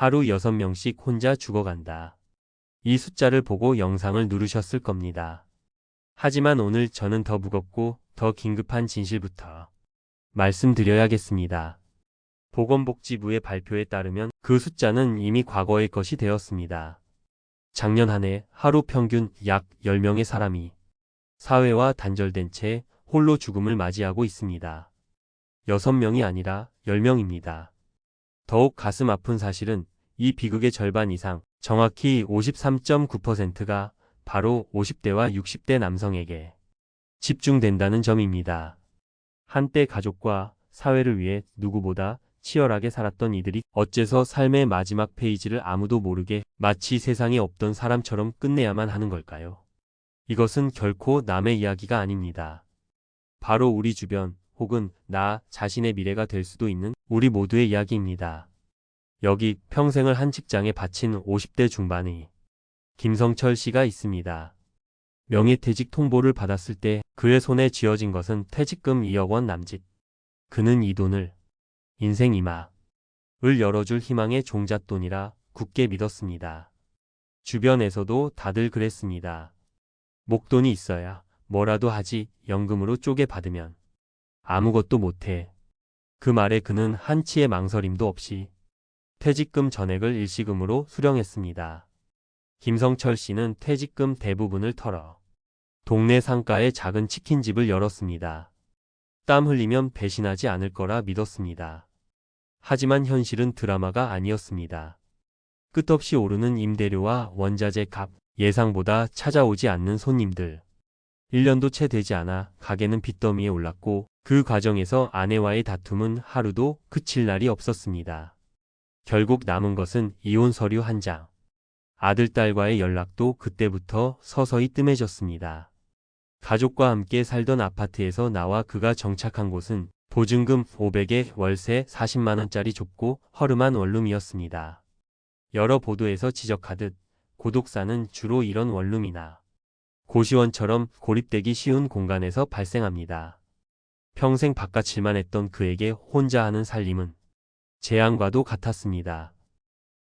하루 6명씩 혼자 죽어간다. 이 숫자를 보고 영상을 누르셨을 겁니다. 하지만 오늘 저는 더 무겁고 더 긴급한 진실부터 말씀드려야겠습니다. 보건복지부의 발표에 따르면 그 숫자는 이미 과거의 것이 되었습니다. 작년 한 해 하루 평균 약 10명의 사람이 사회와 단절된 채 홀로 죽음을 맞이하고 있습니다. 6명이 아니라 10명입니다. 더욱 가슴 아픈 사실은 이 비극의 절반 이상, 정확히 53.9%가 바로 50대와 60대 남성에게 집중된다는 점입니다. 한때 가족과 사회를 위해 누구보다 치열하게 살았던 이들이 어째서 삶의 마지막 페이지를 아무도 모르게 마치 세상에 없던 사람처럼 끝내야만 하는 걸까요? 이것은 결코 남의 이야기가 아닙니다. 바로 우리 주변 혹은 나 자신의 미래가 될 수도 있는 우리 모두의 이야기입니다. 여기 평생을 한 직장에 바친 50대 중반의 김성철 씨가 있습니다. 명예퇴직 통보를 받았을 때 그의 손에 쥐어진 것은 퇴직금 2억 원 남짓. 그는 이 돈을 인생 이막을 열어줄 희망의 종잣돈이라 굳게 믿었습니다. 주변에서도 다들 그랬습니다. 목돈이 있어야 뭐라도 하지 연금으로 쪼개 받으면 아무것도 못해. 그 말에 그는 한치의 망설임도 없이 퇴직금 전액을 일시금으로 수령했습니다. 김성철 씨는 퇴직금 대부분을 털어 동네 상가에 작은 치킨집을 열었습니다. 땀 흘리면 배신하지 않을 거라 믿었습니다. 하지만 현실은 드라마가 아니었습니다. 끝없이 오르는 임대료와 원자재 값, 예상보다 찾아오지 않는 손님들. 1년도 채 되지 않아 가게는 빚더미에 올랐고 그 과정에서 아내와의 다툼은 하루도 그칠 날이 없었습니다. 결국 남은 것은 이혼 서류 한 장. 아들, 딸과의 연락도 그때부터 서서히 뜸해졌습니다. 가족과 함께 살던 아파트에서 나와 그가 정착한 곳은 보증금 500에 월세 40만 원짜리 좁고 허름한 원룸이었습니다. 여러 보도에서 지적하듯 고독사는 주로 이런 원룸이나 고시원처럼 고립되기 쉬운 공간에서 발생합니다. 평생 바깥일만 했던 그에게 혼자 하는 살림은 재앙과도 같았습니다.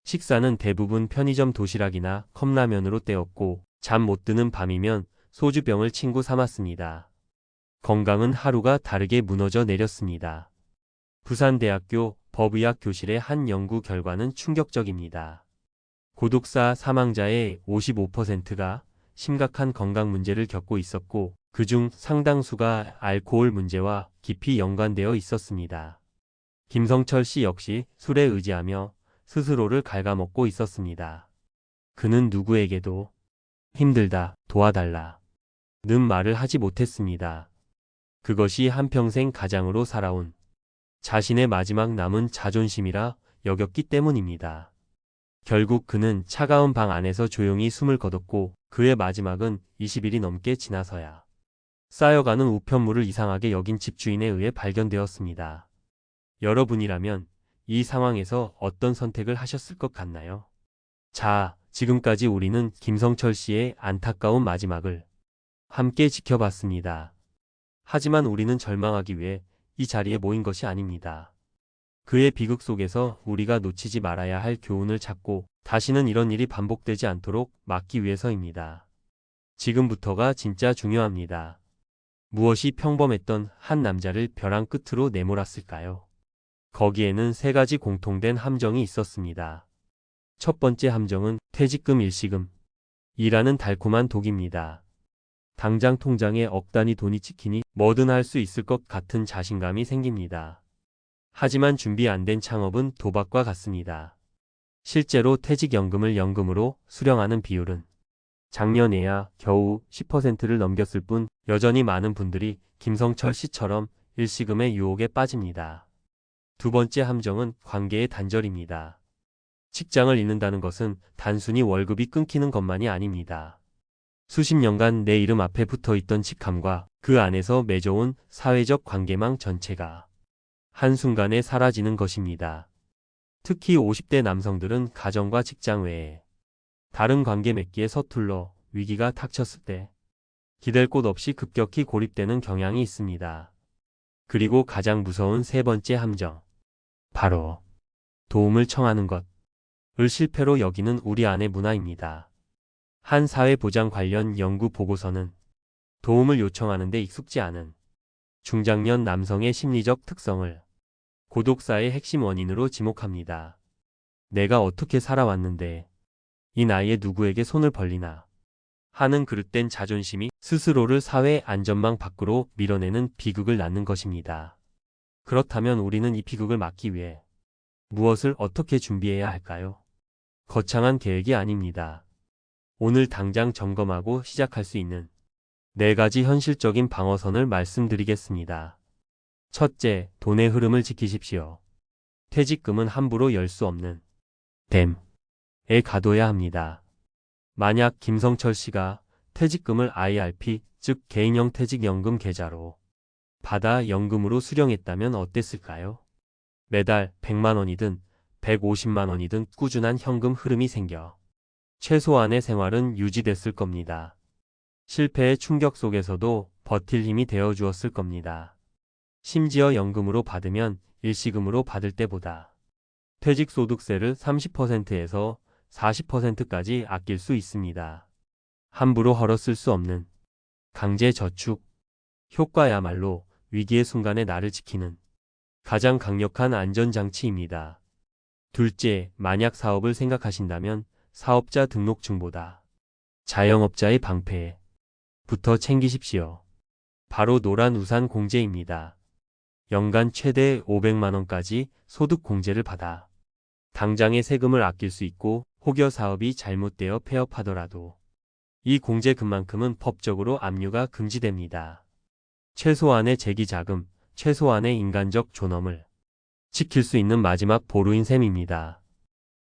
식사는 대부분 편의점 도시락이나 컵라면으로 때웠고 잠 못 드는 밤이면 소주병을 친구 삼았습니다. 건강은 하루가 다르게 무너져 내렸습니다. 부산대학교 법의학 교실의 한 연구 결과는 충격적입니다. 고독사 사망자의 55%가 심각한 건강 문제를 겪고 있었고 그중 상당수가 알코올 문제와 깊이 연관되어 있었습니다. 김성철 씨 역시 술에 의지하며 스스로를 갉아먹고 있었습니다. 그는 누구에게도 힘들다, 도와달라 는 말을 하지 못했습니다. 그것이 한평생 가장으로 살아온 자신의 마지막 남은 자존심이라 여겼기 때문입니다. 결국 그는 차가운 방 안에서 조용히 숨을 거뒀고 그의 마지막은 20일이 넘게 지나서야 쌓여가는 우편물을 이상하게 여긴 집주인에 의해 발견되었습니다. 여러분이라면 이 상황에서 어떤 선택을 하셨을 것 같나요? 자, 지금까지 우리는 김성철 씨의 안타까운 마지막을 함께 지켜봤습니다. 하지만 우리는 절망하기 위해 이 자리에 모인 것이 아닙니다. 그의 비극 속에서 우리가 놓치지 말아야 할 교훈을 찾고 다시는 이런 일이 반복되지 않도록 막기 위해서입니다. 지금부터가 진짜 중요합니다. 무엇이 평범했던 한 남자를 벼랑 끝으로 내몰았을까요? 거기에는 3가지 공통된 함정이 있었습니다. 첫 번째 함정은 퇴직금 일시금. 이라는 달콤한 독입니다. 당장 통장에 억 단위 돈이 찍히니 뭐든 할 수 있을 것 같은 자신감이 생깁니다. 하지만 준비 안 된 창업은 도박과 같습니다. 실제로 퇴직연금을 연금으로 수령하는 비율은 작년에야 겨우 10%를 넘겼을 뿐 여전히 많은 분들이 김성철 씨처럼 일시금의 유혹에 빠집니다. 두 번째 함정은 관계의 단절입니다. 직장을 잃는다는 것은 단순히 월급이 끊기는 것만이 아닙니다. 수십 년간 내 이름 앞에 붙어있던 직함과 그 안에서 맺어온 사회적 관계망 전체가 한순간에 사라지는 것입니다. 특히 50대 남성들은 가정과 직장 외에 다른 관계 맺기에 서툴러 위기가 닥쳤을 때 기댈 곳 없이 급격히 고립되는 경향이 있습니다. 그리고 가장 무서운 3번째 함정. 바로 도움을 청하는 것. 실패로 여기는 우리 안의 문화입니다. 한 사회보장 관련 연구 보고서는 도움을 요청하는 데 익숙지 않은 중장년 남성의 심리적 특성을 고독사의 핵심 원인으로 지목합니다. 내가 어떻게 살아왔는데 이 나이에 누구에게 손을 벌리나 하는 그릇된 자존심이 스스로를 사회 안전망 밖으로 밀어내는 비극을 낳는 것입니다. 그렇다면 우리는 이 비극을 막기 위해 무엇을 어떻게 준비해야 할까요? 거창한 계획이 아닙니다. 오늘 당장 점검하고 시작할 수 있는 4가지 현실적인 방어선을 말씀드리겠습니다. 첫째, 돈의 흐름을 지키십시오. 퇴직금은 함부로 열 수 없는 댐에 가둬야 합니다. 만약 김성철 씨가 퇴직금을 IRP, 즉 개인형 퇴직연금 계좌로 받아 연금으로 수령했다면 어땠을까요? 매달 100만 원이든 150만 원이든 꾸준한 현금 흐름이 생겨 최소한의 생활은 유지됐을 겁니다. 실패의 충격 속에서도 버틸 힘이 되어 주었을 겁니다. 심지어 연금으로 받으면 일시금으로 받을 때보다 퇴직소득세를 30%에서 40%까지 아낄 수 있습니다. 함부로 헐어 쓸 수 없는 강제저축 효과야말로 위기의 순간에 나를 지키는 가장 강력한 안전장치입니다. 둘째, 만약 사업을 생각하신다면 사업자 등록증보다 자영업자의 방패부터 챙기십시오. 바로 노란 우산 공제입니다. 연간 최대 500만 원까지 소득 공제를 받아 당장의 세금을 아낄 수 있고 혹여 사업이 잘못되어 폐업하더라도 이 공제금만큼은 법적으로 압류가 금지됩니다. 최소한의 재기자금, 최소한의 인간적 존엄을 지킬 수 있는 마지막 보루인 셈입니다.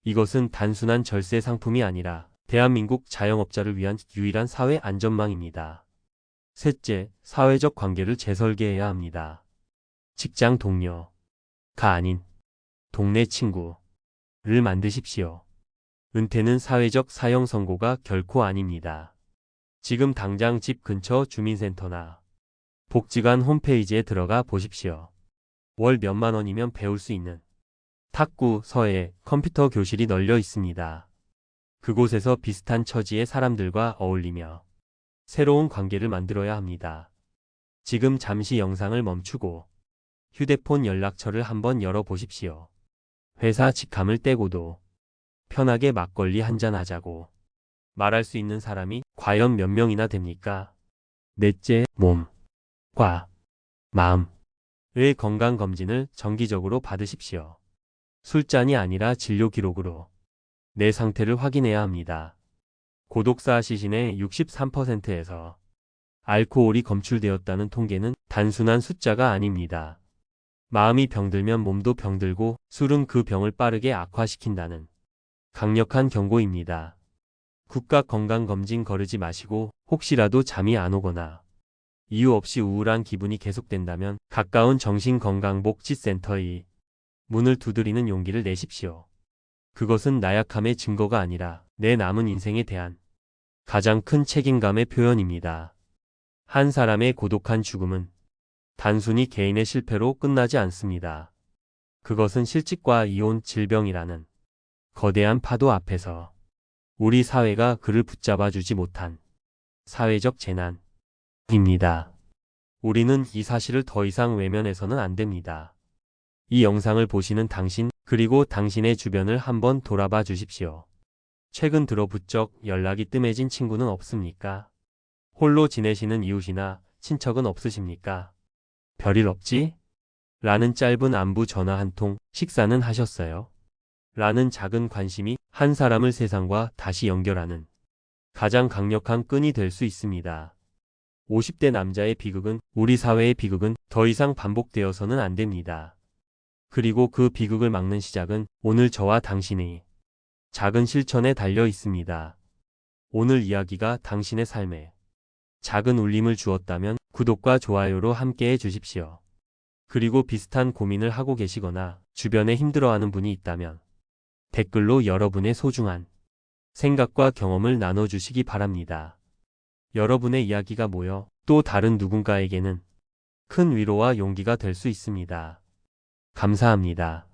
이것은 단순한 절세 상품이 아니라 대한민국 자영업자를 위한 유일한 사회 안전망입니다. 셋째, 사회적 관계를 재설계해야 합니다. 직장 동료가 아닌 동네 친구를 만드십시오. 은퇴는 사회적 사형 선고가 결코 아닙니다. 지금 당장 집 근처 주민센터나 복지관 홈페이지에 들어가 보십시오. 월 몇만 원이면 배울 수 있는 탁구, 서예, 컴퓨터 교실이 널려 있습니다. 그곳에서 비슷한 처지의 사람들과 어울리며 새로운 관계를 만들어야 합니다. 지금 잠시 영상을 멈추고 휴대폰 연락처를 한번 열어보십시오. 회사 직함을 떼고도 편하게 막걸리 한잔 하자고 말할 수 있는 사람이 과연 몇 명이나 됩니까? 넷째, 몸과 마음의 건강검진을 정기적으로 받으십시오. 술잔이 아니라 진료 기록으로 내 상태를 확인해야 합니다. 고독사 시신의 63%에서 알코올이 검출되었다는 통계는 단순한 숫자가 아닙니다. 마음이 병들면 몸도 병들고 술은 그 병을 빠르게 악화시킨다는 강력한 경고입니다. 국가건강검진 거르지 마시고 혹시라도 잠이 안 오거나 이유 없이 우울한 기분이 계속된다면 가까운 정신건강복지센터의 문을 두드리는 용기를 내십시오. 그것은 나약함의 증거가 아니라 내 남은 인생에 대한 가장 큰 책임감의 표현입니다. 한 사람의 고독한 죽음은 단순히 개인의 실패로 끝나지 않습니다. 그것은 실직과 이혼, 질병이라는 거대한 파도 앞에서 우리 사회가 그를 붙잡아 주지 못한 사회적 재난입니다. 우리는 이 사실을 더 이상 외면해서는 안 됩니다. 이 영상을 보시는 당신, 그리고 당신의 주변을 한번 돌아봐 주십시오. 최근 들어 부쩍 연락이 뜸해진 친구는 없습니까? 홀로 지내시는 이웃이나 친척은 없으십니까? 별일 없지? 라는 짧은 안부 전화 한 통, 식사는 하셨어요? 라는 작은 관심이 한 사람을 세상과 다시 연결하는 가장 강력한 끈이 될 수 있습니다. 50대 남자의 비극은, 우리 사회의 비극은 더 이상 반복되어서는 안 됩니다. 그리고 그 비극을 막는 시작은 오늘 저와 당신의 작은 실천에 달려 있습니다. 오늘 이야기가 당신의 삶에 작은 울림을 주었다면 구독과 좋아요로 함께해 주십시오. 그리고 비슷한 고민을 하고 계시거나 주변에 힘들어하는 분이 있다면 댓글로 여러분의 소중한 생각과 경험을 나눠주시기 바랍니다. 여러분의 이야기가 모여 또 다른 누군가에게는 큰 위로와 용기가 될 수 있습니다. 감사합니다.